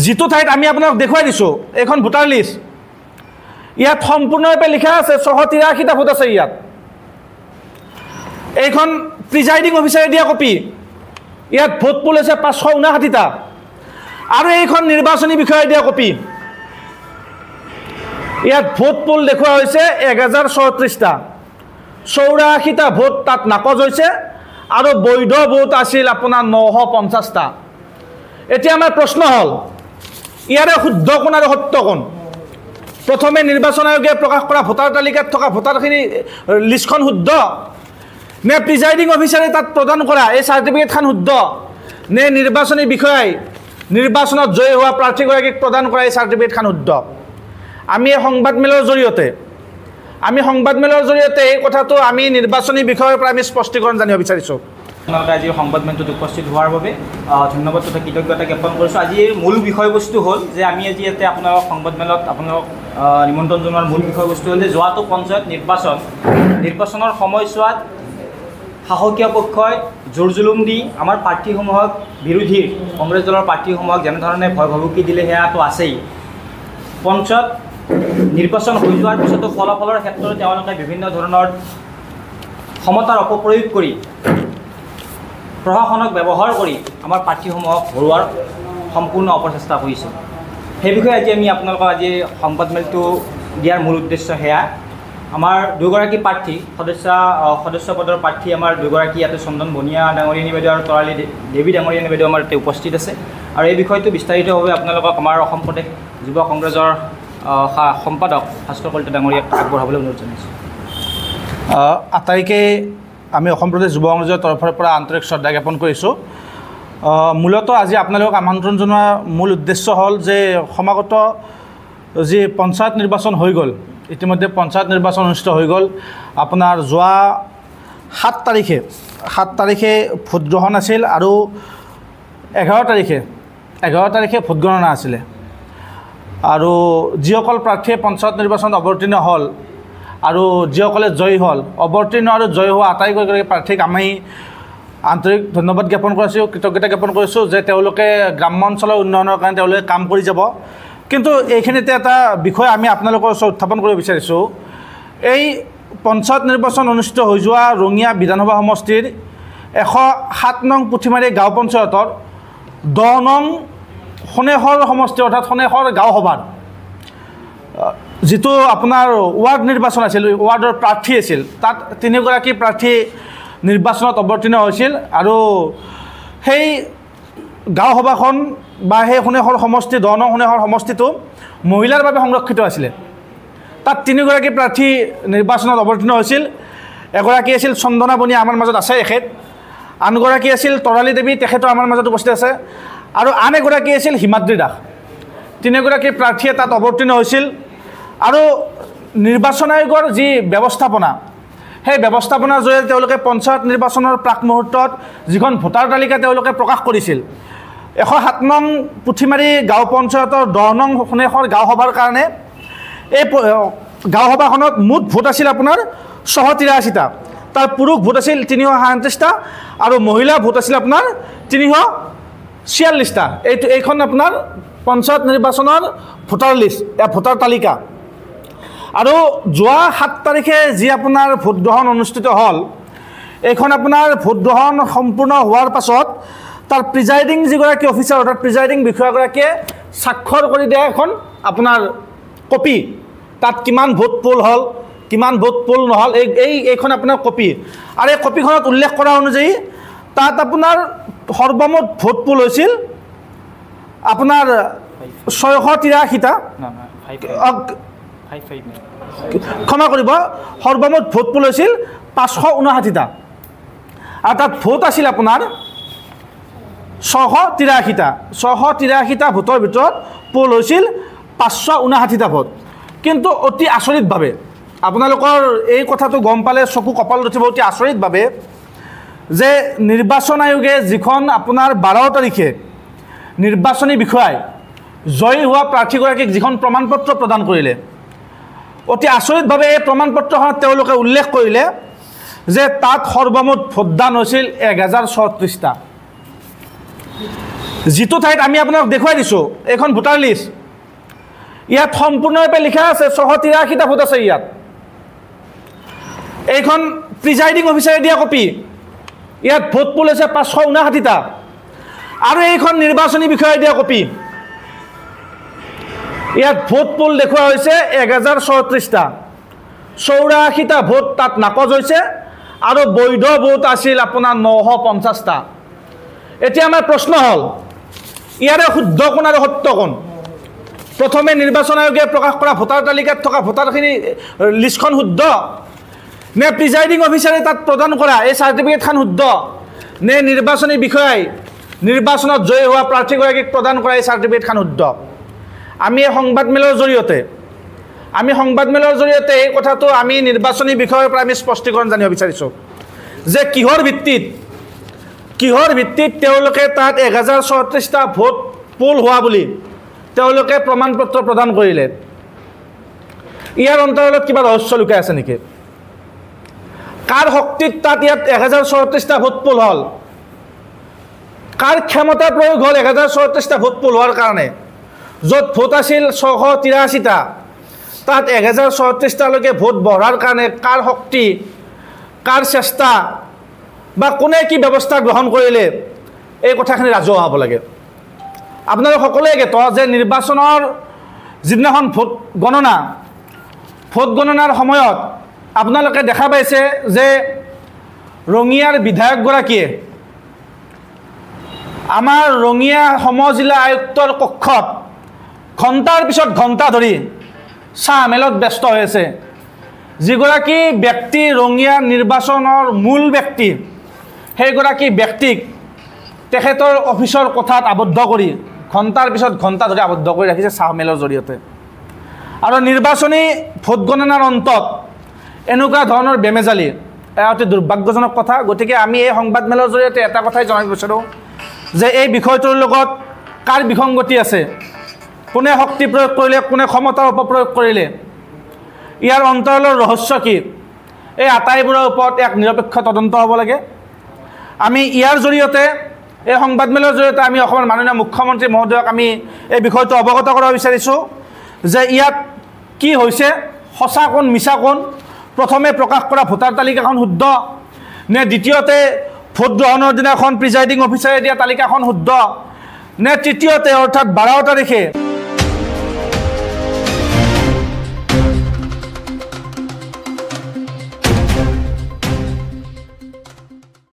যিটো ঠাইত আমি আপোনাক দেখুৱাই দিছোঁ এইখন ভোটাৰ লিষ্ট ইয়াত সম্পূৰ্ণৰূপে লিখা আছে 683টা ভোট আছে ইয়াত এইখন প্ৰিজাইডিং অফিচাৰে দিয়া কপি ইয়াত ভোট পোল আছে 559টা আৰু এইখন নিৰ্বাচনী বিষয়াই দিয়া কপি ইয়াত ভোট পোল দেখুওৱা হৈছে 1034টা 84টা ভোট তাত নাকচ হৈছে আৰু বৈধ ভোট আছিল আপোনাৰ 950টা এতিয়া আমাৰ প্ৰশ্ন হ'ল ইয়াৰে শুদ্ধ কোন আৰু সত্য কোন প্ৰথমে নিৰ্বাচন আয়োগে প্ৰকাশ কৰা ভোটাৰ তালিকাত থকা ভোটাৰখিনি লিষ্টখন শুদ্ধ নে প্ৰিজাইডিং অফিচাৰে তাত প্ৰদান কৰা এই চাৰ্টিফিকেটখন শুদ্ধ নে নিৰ্বাচনী বিষয়াই নিৰ্বাচনত জয়ী হোৱা প্ৰাৰ্থীগৰাকীক প্ৰদান কৰা এই চাৰ্টিফিকেটখন শুদ্ধ আমি সংবাদমেলৰ জৰিয়তে এই কথাটো আমি নিৰ্বাচনী বিষয়ৰ পৰা আমি স্পষ্টীকৰণ জানিব বিচাৰিছোঁ আপোনালোকে আজি সংবাদমেলটোত উপস্থিত হোৱাৰ বাবে ধন্যবাদ তথা কৃতজ্ঞতা জ্ঞাপন কৰিছোঁ আজিৰ মূল বিষয়বস্তু হ'ল যে আমি আজি ইয়াতে আপোনালোক সংবাদমেলত আপোনালোক নিমন্ত্ৰণ জনোৱাৰ মূল বিষয়বস্তু হ'ল যে যোৱাটো পঞ্চায়ত নিৰ্বাচনৰ সময়ছোৱাত শাসকীয় পক্ষই জোৰ জুলুম দি আমাৰ প্ৰাৰ্থীসমূহক বিৰোধী কংগ্ৰেছ দলৰ প্ৰাৰ্থীসমূহক যেনেধৰণে ভয় ভাবুকি দিলে সেয়াটো আছেই পঞ্চায়ত নিৰ্বাচন হৈ যোৱাৰ পিছতো ফলাফলৰ ক্ষেত্ৰত তেওঁলোকে বিভিন্ন ধৰণৰ ক্ষমতাৰ অপপ্ৰয়োগ কৰি প্ৰশাসনক ব্যৱহাৰ কৰি আমাৰ প্ৰাৰ্থীসমূহক হৰুৱাৰ সম্পূৰ্ণ অপচেষ্টা কৰিছে সেই বিষয়ে আজি আমি আপোনালোকক আজি সংবাদমেলটো দিয়াৰ মূল উদ্দেশ্য সেয়া আমাৰ দুগৰাকী প্ৰাৰ্থী সদস্য পদৰ প্ৰাৰ্থী আমাৰ দুগৰাকী ইয়াতে চন্দন বনিয়া ডাঙৰীয়ানী বাইদেউ আৰু তৰালী দেৱী ডাঙৰীয়ানী বাইদেউ আমাৰ ইয়াতে উপস্থিত আছে আৰু এই বিষয়টো বিস্তাৰিতভাৱে আপোনালোকক আমাৰ অসম প্ৰদেশ যুৱ কংগ্ৰেছৰ সম্পাদক ভাস্কৰ কলিতা ডাঙৰীয়াক আগবঢ়াবলৈ অনুৰোধ জনাইছোঁ আটাইকে আমি অসম প্ৰদেশ যুৱ কংগ্ৰেছৰ তৰফৰ পৰা আন্তৰিক শ্ৰদ্ধা জ্ঞাপন কৰিছোঁ মূলতঃ আজি আপোনালোকক আমন্ত্ৰণ জনোৱাৰ মূল উদ্দেশ্য হ'ল যে সমাগত যি পঞ্চায়ত নিৰ্বাচন হৈ গ'ল ইতিমধ্যে পঞ্চায়ত নিৰ্বাচন অনুষ্ঠিত হৈ গ'ল আপোনাৰ যোৱা 7 তাৰিখে ভোট গ্ৰহণ আছিল আৰু 11 তাৰিখে ভোট গণনা আছিলে আৰু যিসকল প্ৰাৰ্থীয়ে পঞ্চায়ত নিৰ্বাচনত অৱতীৰ্ণ হ'ল আৰু যিসকলে জয়ী হ'ল অৱতীৰ্ণ আৰু জয়ী হোৱা আটাইকেইগৰাকী প্ৰাৰ্থীক আমি আন্তৰিক ধন্যবাদ জ্ঞাপন কৰিছোঁ কৃতজ্ঞতা জ্ঞাপন কৰিছোঁ যে তেওঁলোকে গ্ৰাম্য অঞ্চলৰ উন্নয়নৰ কাৰণে তেওঁলোকে কাম কৰি যাব কিন্তু এইখিনিতে এটা বিষয় আমি আপোনালোকৰ ওচৰত উত্থাপন কৰিব বিচাৰিছোঁ এই পঞ্চায়ত নিৰ্বাচন অনুষ্ঠিত হৈ যোৱা ৰঙিয়া বিধানসভা সমষ্টিৰ 107 নং পুথিমাৰী গাঁও পঞ্চায়তৰ 10 নং সোণেশ্বৰ সমষ্টি অৰ্থাৎ সোণেশ্বৰ গাঁও সভাৰ যিটো আপোনাৰ ৱাৰ্ড নিৰ্বাচন আছিল ৱাৰ্ডৰ প্ৰাৰ্থী আছিল তাত 3 গৰাকী প্ৰাৰ্থী নিৰ্বাচনত অৱতীৰ্ণ হৈছিল আৰু সেই গাঁও সভাখন বা সেই সোণেশ্বৰ সমষ্টি 10 নং সোণেশ্বৰ সমষ্টিটো মহিলাৰ বাবে সংৰক্ষিত আছিলে তাত 3 গৰাকী প্ৰাৰ্থী নিৰ্বাচনত অৱতীৰ্ণ হৈছিল এগৰাকী আছিল চন্দনা বনিয়া আমাৰ মাজত আছে এখেত আনগৰাকী আছিল তৰালী দেৱী তেখেতো আমাৰ মাজত উপস্থিত আছে আৰু আন এগৰাকী আছিল হিমাদ্ৰী দাস 3 গৰাকী প্ৰাৰ্থীয়ে তাত অৱতীৰ্ণ হৈছিল আৰু নিৰ্বাচন আয়োগৰ যি ব্যৱস্থাপনা সেই ব্যৱস্থাপনাৰ জৰিয়তে তেওঁলোকে পঞ্চায়ত নিৰ্বাচনৰ প্ৰাক মুহূৰ্তত যিখন ভোটাৰ তালিকা তেওঁলোকে প্ৰকাশ কৰিছিল 107 নং পুথিমাৰী গাঁও পঞ্চায়তৰ 10 নং সোণেশ্বৰ গাঁও সভাৰ কাৰণে এই গাঁও সভাখনত মুঠ ভোট আছিল আপোনাৰ 683টা তাৰ পুৰুষ ভোট আছিল 337টা আৰু মহিলা ভোট আছিল আপোনাৰ 346টা এইখন আপোনাৰ পঞ্চায়ত নিৰ্বাচনৰ ভোটাৰ লিষ্ট ভোটাৰ তালিকা আৰু যোৱা 7 তাৰিখে যি আপোনাৰ ভোট গ্ৰহণ অনুষ্ঠিত হ'ল এইখন আপোনাৰ ভোট গ্ৰহণ সম্পূৰ্ণ হোৱাৰ পাছত তাৰ প্ৰিজাইডিং যিগৰাকী অফিচাৰ অৰ্থাৎ প্ৰিজাইডিং বিষয়াগৰাকীয়ে স্বাক্ষৰ কৰি দিয়া এখন আপোনাৰ কপি তাত কিমান ভোট পোল হ'ল কিমান ভোট পোল নহ'ল এইখন আপোনাৰ কপি আৰু এই কপিখনত উল্লেখ কৰা অনুযায়ী তাত আপোনাৰ সৰ্বমুঠ ভোট পোল হৈছিল আপোনাৰ 683টা ক্ষমা কৰিব সৰ্বমুঠ ভোট পোল হৈছিল 559টা আৰু তাত ভোট আছিল আপোনাৰ 683টা ভোটৰ ভিতৰত পোল হৈছিল 559টা ভোট কিন্তু অতি আচৰিতভাৱে আপোনালোকৰ এই কথাটো গম পালে চকু কপাল উঠিব অতি আচৰিতভাৱে যে নিৰ্বাচন আয়োগে যিখন আপোনাৰ 12 তাৰিখে নিৰ্বাচনী বিষয়াই জয়ী হোৱা প্ৰাৰ্থীগৰাকীক যিখন প্ৰমাণপত্ৰ প্ৰদান কৰিলে অতি আচৰিতভাৱে এই প্ৰমাণপত্ৰখনত তেওঁলোকে উল্লেখ কৰিলে যে তাত সৰ্বমুঠ ভোটদান হৈছিল 1034টা যিটো ঠাইত আমি আপোনাক দেখুৱাই দিছোঁ এইখন ভোটাৰ লিষ্ট ইয়াত সম্পূৰ্ণৰূপে লিখা আছে 683টা ভোট আছে ইয়াত এইখন প্ৰিজাইডিং অফিচাৰে দিয়া কপি ইয়াত ভোট পোল আছে 559টা আৰু এইখন নিৰ্বাচনী বিষয়াই দিয়া কপি ইয়াত ভোট পোল দেখুওৱা হৈছে 1034টা 84টা ভোট তাত নাকচ হৈছে আৰু বৈধ ভোট আছিল আপোনাৰ 950টা এতিয়া আমাৰ প্ৰশ্ন হ'ল ইয়াৰে শুদ্ধ কোন আৰু সত্য কোন প্ৰথমে নিৰ্বাচন আয়োগে প্ৰকাশ কৰা ভোটাৰ তালিকাত থকা ভোটাৰখিনি লিষ্টখন শুদ্ধ নে প্ৰিজাইডিং অফিচাৰে তাত প্ৰদান কৰা এই চাৰ্টিফিকেটখন শুদ্ধ নে নিৰ্বাচনী বিষয়াই নিৰ্বাচনত জয়ী হোৱা প্ৰাৰ্থীগৰাকীক প্ৰদান কৰা এই চাৰ্টিফিকেটখন শুদ্ধ আমি সংবাদমেলৰ জৰিয়তে এই কথাটো আমি নিৰ্বাচনী বিষয়ৰ পৰা আমি স্পষ্টীকৰণ জানিব বিচাৰিছোঁ যে কিহৰ ভিত্তিত তেওঁলোকে তাত 1034টা ভোট পোল হোৱা বুলি তেওঁলোকে প্ৰমাণপত্ৰ প্ৰদান কৰিলে ইয়াৰ অন্তৰালত কিবা ৰহস্য লুকাই আছে নেকি কাৰ শক্তিত তাত ইয়াত 1034টা ভোট পোল হ'ল কাৰ ক্ষমতা প্ৰয়োগ হ'ল 1034টা ভোট পোল হোৱাৰ কাৰণে য'ত ভোট আছিল 683টা তাত 1034টালৈকে ভোট বঢ়াৰ কাৰণে কাৰ শক্তি কাৰ চেষ্টা বা কোনে কি ব্যৱস্থা গ্ৰহণ কৰিলে এই কথাখিনি ৰাজহুৱা হ'ব লাগে আপোনালোক সকলোৱে জ্ঞাত যে নিৰ্বাচনৰ যিদিনাখন ভোট গণনাৰ সময়ত আপোনালোকে দেখা পাইছে যে ৰঙিয়াৰ বিধায়কগৰাকীয়ে আমাৰ ৰঙিয়া সমজিলা আয়ুক্তৰ কক্ষত ঘণ্টাৰ পিছত ঘণ্টা ধৰি চাহ মেলত ব্যস্ত হৈ আছে যিগৰাকী ব্যক্তি ৰঙিয়া নিৰ্বাচনৰ মূল ব্যক্তি সেইগৰাকী ব্যক্তিক তেখেতৰ অফিচৰ কোঠাত আবদ্ধ কৰি ঘণ্টাৰ পিছত ঘণ্টা ধৰি আবদ্ধ কৰি ৰাখিছে চাহ মেলৰ জৰিয়তে আৰু নিৰ্বাচনী ভোট গণনাৰ অন্তত এনেকুৱা ধৰণৰ বেমেজালি এয়া অতি দুৰ্ভাগ্যজনক কথা গতিকে আমি এই সংবাদমেলৰ জৰিয়তে এটা কথাই জনাব বিচাৰোঁ যে এই বিষয়টোৰ লগত কাৰ বিসংগতি আছে কোনে শক্তি প্ৰয়োগ কৰিলে কোনে ক্ষমতাৰ অপপ্ৰয়োগ কৰিলে ইয়াৰ অন্তৰালৰ ৰহস্য কি এই আটাইবোৰৰ ওপৰত এক নিৰপেক্ষ তদন্ত হ'ব লাগে আমি ইয়াৰ জৰিয়তে এই সংবাদমেলৰ জৰিয়তে আমি অসমৰ মাননীয় মুখ্যমন্ত্ৰী মহোদয়ক আমি এই বিষয়টো অৱগত কৰাব বিচাৰিছোঁ যে ইয়াত কি হৈছে সঁচা কোন মিছা কোন প্ৰথমে প্ৰকাশ কৰা ভোটাৰ তালিকাখন শুদ্ধ নে দ্বিতীয়তে ভোট গ্ৰহণৰ দিনাখন প্ৰিজাইডিং অফিচাৰে দিয়া তালিকাখন শুদ্ধ নে তৃতীয়তে অৰ্থাৎ 12 তাৰিখে